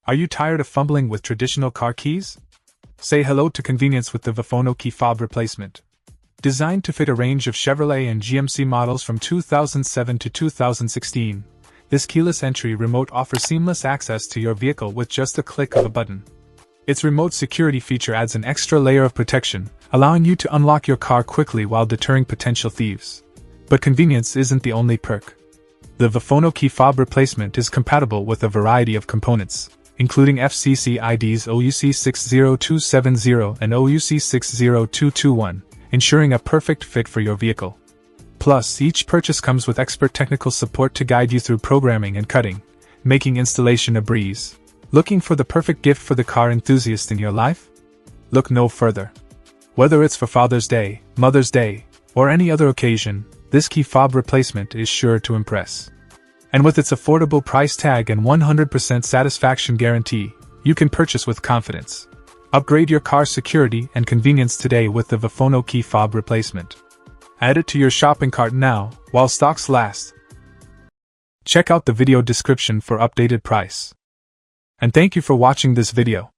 Are you tired of fumbling with traditional car keys? Say hello to convenience with the VOFONO key fob replacement. Designed to fit a range of Chevrolet and GMC models from 2007 to 2016, this keyless entry remote offers seamless access to your vehicle with just a click of a button. Its remote security feature adds an extra layer of protection, allowing you to unlock your car quickly while deterring potential thieves. But convenience isn't the only perk. The VOFONO key fob replacement is compatible with a variety of components, including FCC IDs OUC 60270 and OUC 60221, ensuring a perfect fit for your vehicle. Plus, each purchase comes with expert technical support to guide you through programming and cutting, making installation a breeze. Looking for the perfect gift for the car enthusiast in your life? Look no further. Whether it's for Father's Day, Mother's Day, or any other occasion, this key fob replacement is sure to impress. And with its affordable price tag and 100% satisfaction guarantee, you can purchase with confidence. Upgrade your car's security and convenience today with the VOFONO key fob replacement. Add it to your shopping cart now, while stocks last. Check out the video description for updated price. And thank you for watching this video.